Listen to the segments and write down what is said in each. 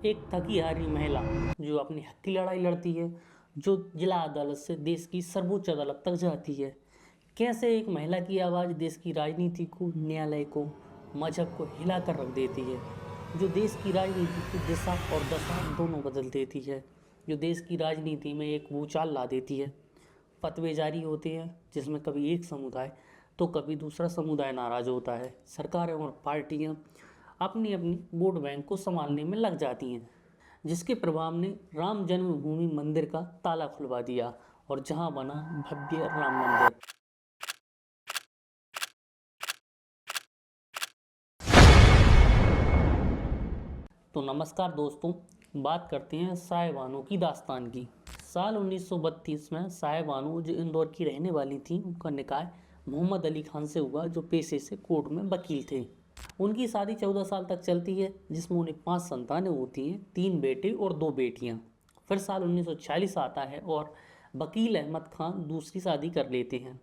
एक थकी हारी महिला जो अपनी हक की लड़ाई लड़ती है, जो जिला अदालत से देश की सर्वोच्च अदालत तक जाती है। कैसे एक महिला की आवाज़ देश की राजनीति को, न्यायालय को, मजहब को हिला कर रख देती है, जो देश की राजनीति की दिशा और दशा दोनों बदल देती है, जो देश की राजनीति में एक भूचाल ला देती है। फतवे जारी होते हैं जिसमें कभी एक समुदाय तो कभी दूसरा समुदाय नाराज होता है। सरकारें और पार्टियां अपनी अपनी वोट बैंक को संभालने में लग जाती हैं, जिसके प्रभाव ने राम जन्मभूमि मंदिर का ताला खुलवा दिया और जहां बना भव्य राम मंदिर। तो नमस्कार दोस्तों, बात करते हैं साहिब बानो की दास्तान की। साल 1932 में साहिब बानो जो इंदौर की रहने वाली थी, उनका निकाह मोहम्मद अली खान से हुआ, जो पेशे से कोर्ट में वकील थे। उनकी शादी 14 साल तक चलती है, जिसमें उन्हें 5 संतानें होती हैं, 3 बेटे और 2 बेटियां। फिर साल 1946 आता है और वकील अहमद खान दूसरी शादी कर लेते हैं।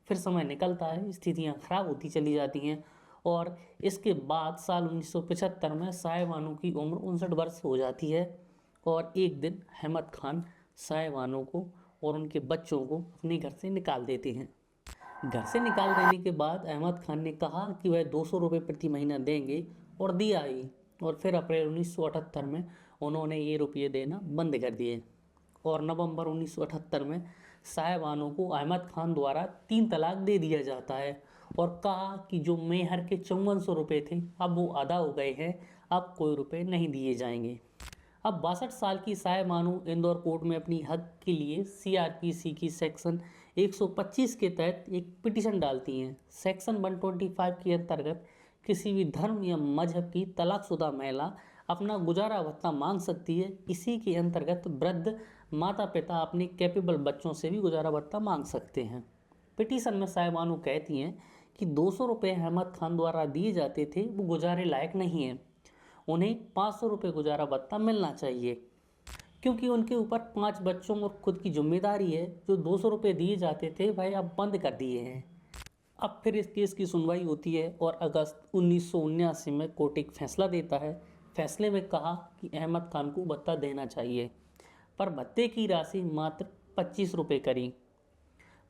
फिर समय निकलता है, स्थितियां खराब होती चली जाती हैं और इसके बाद साल 1975 में साहिब बानो की उम्र 59 वर्ष हो जाती है और एक दिन अहमद खान साहिब बानो को और उनके बच्चों को अपने घर से निकाल देते हैं। घर से निकाल देने के बाद अहमद खान ने कहा कि वह 200 रुपये प्रति महीना देंगे और दिया ही। और फिर अप्रैल 1978 में उन्होंने ये रुपये देना बंद कर दिए और नवंबर 1978 में साहिब बानो को अहमद खान द्वारा 3 तलाक दे दिया जाता है और कहा कि जो मेहर के 5400 रुपये थे अब वो अदा हो गए हैं, अब कोई रुपए नहीं दिए जाएंगे। अब 62 साल की साहिब बानो इंदौर कोर्ट में अपनी हक के लिए सीआरपीसी की सेक्शन 125 के तहत एक पिटीशन डालती हैं। सेक्शन 125 के अंतर्गत किसी भी धर्म या मजहब की तलाकशुदा महिला अपना गुजारा भत्ता मांग सकती है। इसी के अंतर्गत वृद्ध माता पिता अपने कैपेबल बच्चों से भी गुजारा भत्ता मांग सकते हैं। पिटीशन में साहिब बानो कहती हैं कि 200 रुपये अहमद खान द्वारा दिए जाते थे, वो गुजारे लायक नहीं हैं। उन्हें 500 रुपये गुजारा भत्ता मिलना चाहिए, क्योंकि उनके ऊपर 5 बच्चों और खुद की जिम्मेदारी है। जो 200 रुपये दिए जाते थे वह अब बंद कर दिए हैं। अब फिर इस केस की सुनवाई होती है और अगस्त 1979 में कोर्ट एक फैसला देता है। फैसले में कहा कि अहमद खान को भत्ता देना चाहिए, पर भत्ते की राशि मात्र 25 रुपये करी।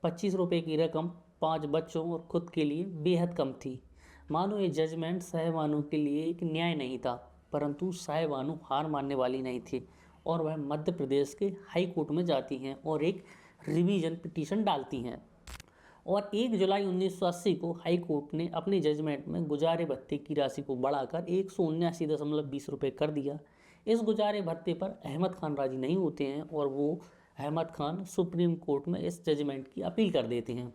25 रुपये की रकम 5 बच्चों और खुद के लिए बेहद कम थी। मानो ये जजमेंट साहिब बानो के लिए एक न्याय नहीं था, परंतु साहिब बानो हार मानने वाली नहीं थी और वह मध्य प्रदेश के हाई कोर्ट में जाती हैं और एक रिवीजन पिटीशन डालती हैं। और 1 जुलाई 1980 को हाई कोर्ट ने अपने जजमेंट में गुजारे भत्ते की राशि को बढ़ाकर 179.20 रुपये कर दिया। इस गुजारे भत्ते पर अहमद खान राजी नहीं होते हैं और वो अहमद खान सुप्रीम कोर्ट में इस जजमेंट की अपील कर देते हैं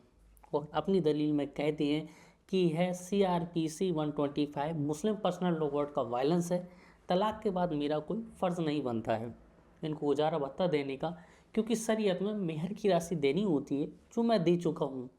और अपनी दलील में कहते हैं कि यह सीआरपीसी 125 मुस्लिम पर्सनल लॉ वर्ड का वायलेंस है। तलाक के बाद मेरा कोई फ़र्ज़ नहीं बनता है इनको गुजारा भत्ता देने का, क्योंकि शरीयत में मेहर की राशि देनी होती है जो मैं दे चुका हूँ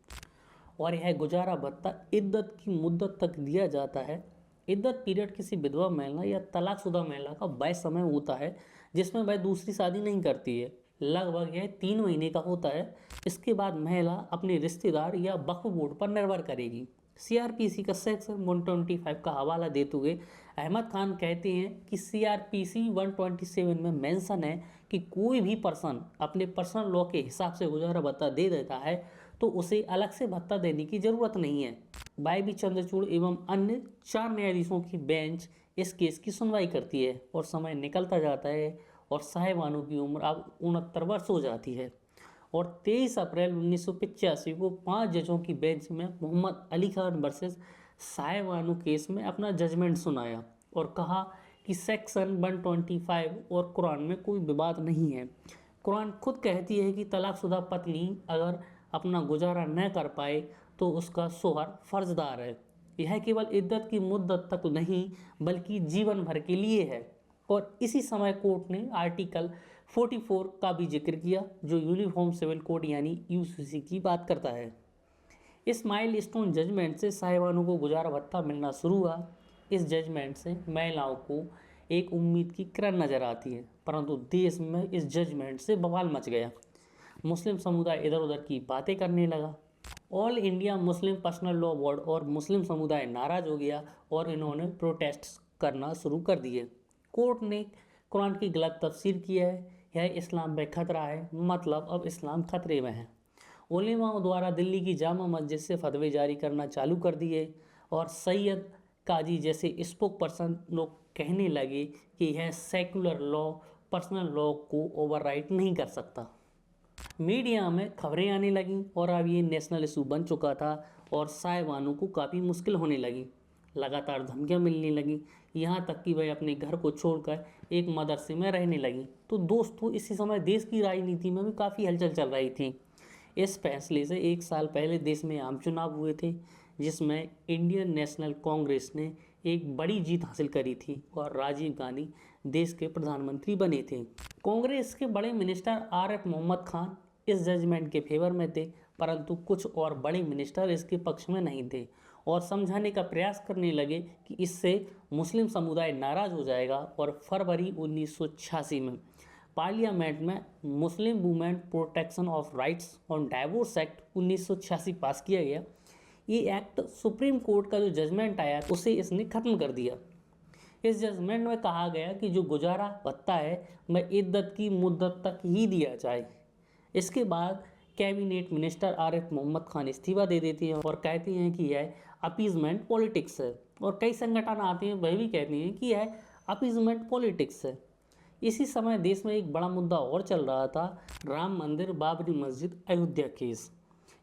और यह गुजारा भत्ता इद्दत की मुद्दत तक दिया जाता है। इद्दत पीरियड किसी विधवा महिला या तलाकशुदा महिला का वह समय होता है जिसमें वह दूसरी शादी नहीं करती है। लगभग यह 3 महीने का होता है। इसके बाद महिला अपने रिश्तेदार या वक्फ बोर्ड पर निर्भर करेगी। सीआरपीसी का सेक्शन 125 का हवाला देते हुए अहमद खान कहते हैं कि सीआरपीसी 127 में मेंशन है कि कोई भी पर्सन अपने पर्सनल लॉ के हिसाब से गुजारा भत्ता दे देता है तो उसे अलग से भत्ता देने की ज़रूरत नहीं है। वाई बी चंद्रचूड़ एवं अन्य 4 न्यायाधीशों की बेंच इस केस की सुनवाई करती है और समय निकलता जाता है और साहिब बानो की उम्र अब 69 वर्ष हो जाती है और 23 अप्रैल 1985 को 5 जजों की बेंच में मोहम्मद अली खान वर्सेस साहिब बानो केस में अपना जजमेंट सुनाया और कहा कि सेक्शन 125 और कुरान में कोई विवाद नहीं है। कुरान खुद कहती है कि तलाकशुदा पत्नी अगर अपना गुजारा न कर पाए तो उसका शोहर फर्जदार है। यह केवल इद्दत की मुद्दत तक नहीं बल्कि जीवन भर के लिए है। और इसी समय कोर्ट ने आर्टिकल 44 का भी जिक्र किया जो यूनिफॉर्म सिविल कोड यानी यूसीसी की बात करता है। इस माइलस्टोन जजमेंट से साहिब बानो को गुजारा भत्ता मिलना शुरू हुआ। इस जजमेंट से महिलाओं को एक उम्मीद की किरण नजर आती है, परंतु देश में इस जजमेंट से बवाल मच गया। मुस्लिम समुदाय इधर उधर की बातें करने लगा। All India Muslim personal law board और मुस्लिम समुदाय नाराज हो गया और इन्होंने प्रोटेस्ट करना शुरू कर दिए। कोर्ट ने कुरान की गलत तफसीर की है, यह इस्लाम पे खतरा है, मतलब अब इस्लाम खतरे में है। उलेमाओं द्वारा दिल्ली की जामा मस्जिद से फतवे जारी करना चालू कर दिए और सैयद काजी जैसे स्पोक पर्सन लोग कहने लगे कि यह सेकुलर लॉ पर्सनल लॉ को ओवरराइट नहीं कर सकता। मीडिया में खबरें आने लगीं और अब ये नेशनल इशू बन चुका था और साहिबानों को काफ़ी मुश्किल होने लगी। लगातार धमकियां मिलने लगीं, यहाँ तक कि वह अपने घर को छोड़कर एक मदरसे में रहने लगी। तो दोस्तों, इसी समय देश की राजनीति में भी काफ़ी हलचल चल रही थी। इस फैसले से एक साल पहले देश में आम चुनाव हुए थे, जिसमें इंडियन नेशनल कांग्रेस ने एक बड़ी जीत हासिल करी थी और राजीव गांधी देश के प्रधानमंत्री बने थे। कांग्रेस के बड़े मिनिस्टर आरिफ मोहम्मद खान इस जजमेंट के फेवर में थे, परंतु कुछ और बड़े मिनिस्टर इसके पक्ष में नहीं थे और समझाने का प्रयास करने लगे कि इससे मुस्लिम समुदाय नाराज हो जाएगा। और फरवरी 1986 में पार्लियामेंट में Muslim women protection of rights on divorce act 1986 पास किया गया। ये एक्ट सुप्रीम कोर्ट का जो जजमेंट आया उसे इसने ख़त्म कर दिया। इस जजमेंट में कहा गया कि जो गुजारा भत्ता है वह इद्दत की मुद्दत तक ही दिया जाए। इसके बाद कैबिनेट मिनिस्टर आरिफ मोहम्मद खान इस्तीफा दे देती हैं और कहती हैं कि यह अपीजमेंट पॉलिटिक्स है, और कई संगठन आते हैं वह भी कहती हैं कि यह अपीजमेंट पॉलिटिक्स है। इसी समय देश में एक बड़ा मुद्दा और चल रहा था, राम मंदिर बाबरी मस्जिद अयोध्या केस।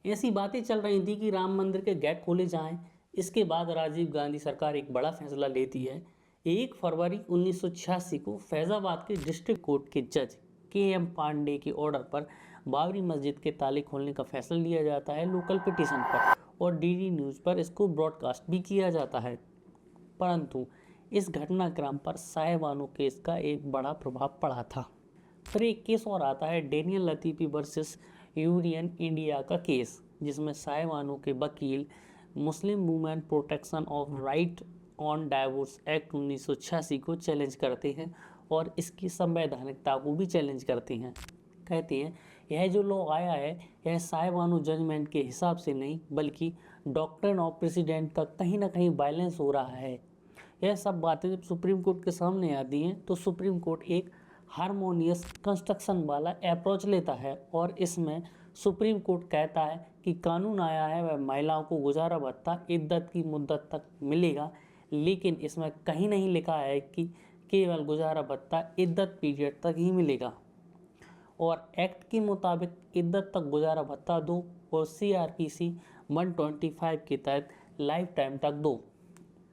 ऐसी बातें चल रही थी कि राम मंदिर के गेट खोले जाएं। इसके बाद राजीव गांधी सरकार एक बड़ा फैसला लेती है। 1 फरवरी 1986 को फैजाबाद के डिस्ट्रिक्ट कोर्ट के जज KM पांडे के ऑर्डर पर बाबरी मस्जिद के ताले खोलने का फैसला लिया जाता है लोकल पिटीशन पर, और DD न्यूज़ पर इसको ब्रॉडकास्ट भी किया जाता है। परंतु इस घटनाक्रम पर साहिबानो केस का एक बड़ा प्रभाव पड़ा था। फिर एक केस और आता है, डेनियल लतीफ़ी वर्सेस यूनियन इंडिया का केस, जिसमें साहिबानो के वकील Muslim women protection of right on divorce act 1986 को चैलेंज करते हैं और इसकी संवैधानिकता को भी चैलेंज करते हैं। कहते हैं यह जो लॉ आया है यह साहिबानो जजमेंट के हिसाब से नहीं, बल्कि डॉक्ट्रिन ऑफ प्रेसिडेंट का कहीं ना कहीं वायलेंस हो रहा है। यह सब बातें जब सुप्रीम कोर्ट के सामने आती हैं तो सुप्रीम कोर्ट एक हारमोनियस कंस्ट्रक्शन वाला अप्रोच लेता है और इसमें सुप्रीम कोर्ट कहता है कि कानून आया है वह महिलाओं को गुजारा भत्ता इद्दत की मुद्दत तक मिलेगा, लेकिन इसमें कहीं नहीं लिखा है कि केवल गुजारा भत्ता इद्दत पीरियड तक ही मिलेगा, और एक्ट के मुताबिक इद्दत तक गुजारा भत्ता दो और CRPC 125 के तहत लाइफ टाइम तक दो।